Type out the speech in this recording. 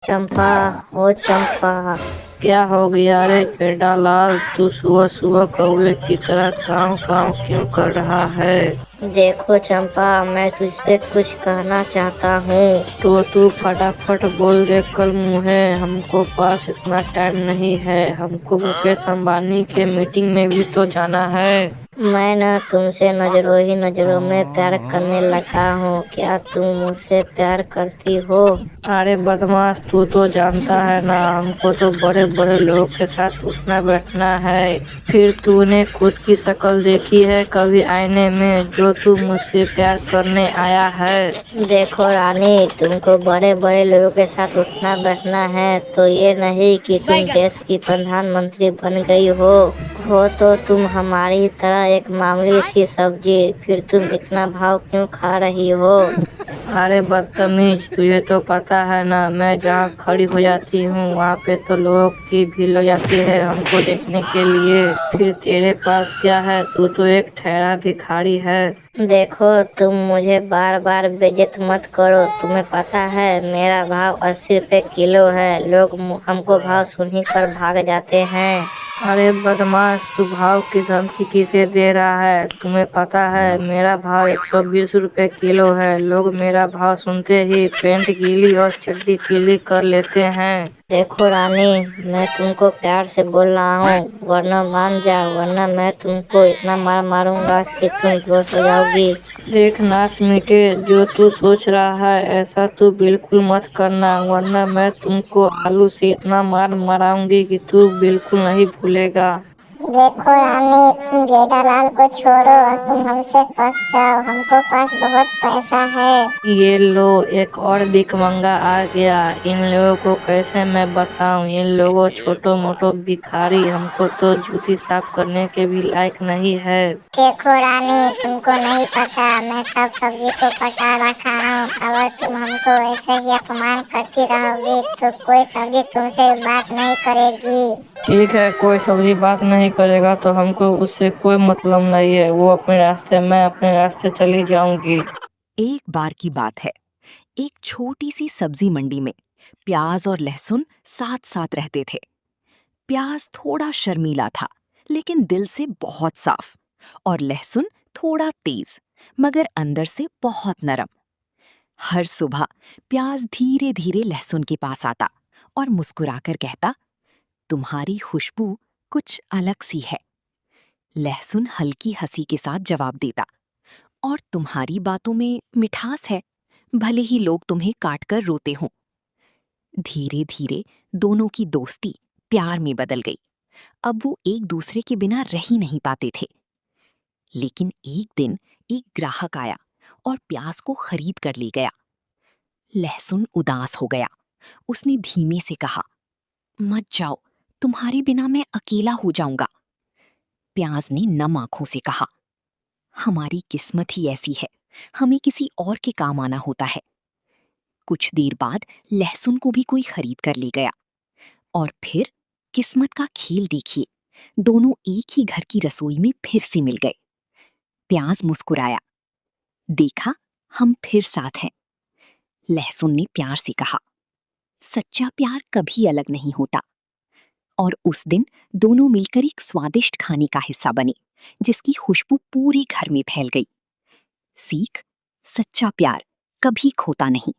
चंपा, ओ चंपा। क्या हो गया रे पेड़ा लाल, तू सुबह सुबह कौवे की तरह काव काव क्यों कर रहा है? देखो चंपा, मैं तुझसे कुछ कहना चाहता हूँ। तो तू फटाफट बोल दे कल मुहे, हमको पास इतना टाइम नहीं है, हमको मुकेश अंबानी के मीटिंग में भी तो जाना है। मैं ना तुमसे नजरों ही नजरों में प्यार करने लगा हूँ। क्या तुम मुझसे प्यार करती हो? अरे बदमाश, तू तो जानता है ना, हमको तो बड़े बड़े लोगों के साथ उठना बैठना है। फिर तूने खुद की शक्ल देखी है कभी आईने में, जो तू मुझसे प्यार करने आया है? देखो रानी, तुमको बड़े बड़े लोगों के साथ उठना बैठना है तो ये नहीं कि तुम देश की प्रधानमंत्री बन गई हो तो तुम हमारी तरह एक मामूली सी सब्जी। फिर तुम इतना भाव क्यों खा रही हो? अरे बदतमीज, तुझे तो पता है ना, मैं जहाँ खड़ी हो जाती हूँ वहाँ पे तो लोगों की भीड़ हो जाती है हमको देखने के लिए। फिर तेरे पास क्या है, तू तो एक ठहरा भिखारी है। देखो, तुम मुझे बार बार बेइज्जत मत करो। तुम्हें पता है मेरा भाव 80 रुपए किलो है। लोग हमको भाव सुन ही कर भाग जाते हैं। अरे बदमाश, तू भाव की धमकी किसे दे रहा है? तुम्हें पता है मेरा भाव 120 रुपए किलो है। लोग मेरा भाव सुनते ही पेंट गीली और चड्डी पीली कर लेते हैं। देखो रानी, मैं तुमको प्यार से बोल रहा हूँ, वरना मान जाओ, वरना मैं तुमको इतना मार मारूंगा कि तुम बेहोश हो जाओगी। देख नाच मीटे, जो तू सोच रहा है ऐसा तू बिल्कुल मत करना, वरना मैं तुमको आलू से इतना मार मराऊंगी कि तू बिल्कुल नहीं भूलेगा। देखो रानी, तुम जेठालाल को छोड़ो और तुम हमसे फंस जाओ। हमको पास बहुत पैसा है। ये लो, एक और भिखमंगा आ गया। इन लोगों को कैसे मैं बताऊं, इन लोगों छोटो मोटो भिखारी हमको तो जूती साफ करने के भी लायक नहीं है। देखो रानी, तुमको नहीं पता, मैं सब सब्जी को पका रखा हूँ। अगर तुम हमको ऐसे ही अपमान करती रहोगी तो कोई सब्जी तुमसे बात नहीं करेगी। ठीक है, कोई सब्जी बात नहीं करेगा तो हमको उससे कोई मतलब नहीं है। वो अपने रास्ते, मैं अपने रास्ते चली जाऊंगी। एक बार की बात है, एक छोटी सी सब्जी मंडी में प्याज और लहसुन साथ साथ रहते थे। प्याज थोड़ा शर्मीला था, लेकिन दिल से बहुत साफ, और लहसुन थोड़ा तेज, मगर अंदर से बहुत नरम। हर सुबह प्याज धीरे धीरे लहसुन के पास आता और मुस्कुराकर कहता, तुम्हारी खुशबू कुछ अलग सी है। लहसुन हल्की हंसी के साथ जवाब देता, और तुम्हारी बातों में मिठास है, भले ही लोग तुम्हें काटकर रोते हों। धीरे धीरे दोनों की दोस्ती प्यार में बदल गई। अब वो एक दूसरे के बिना रह ही नहीं पाते थे। लेकिन एक दिन एक ग्राहक आया और प्याज को खरीद कर ले गया। लहसुन उदास हो गया। उसने धीमे से कहा, मत जाओ, तुम्हारे बिना मैं अकेला हो जाऊंगा। प्याज ने नम आंखों से कहा, हमारी किस्मत ही ऐसी है, हमें किसी और के काम आना होता है। कुछ देर बाद लहसुन को भी कोई खरीद कर ले गया, और फिर किस्मत का खेल देखिए, दोनों एक ही घर की रसोई में फिर से मिल गए। प्याज मुस्कुराया, देखा, हम फिर साथ हैं। लहसुन ने प्यार से कहा, सच्चा प्यार कभी अलग नहीं होता। और उस दिन दोनों मिलकर एक स्वादिष्ट खाने का हिस्सा बने, जिसकी खुशबू पूरे घर में फैल गई। सीख, सच्चा प्यार कभी खोता नहीं।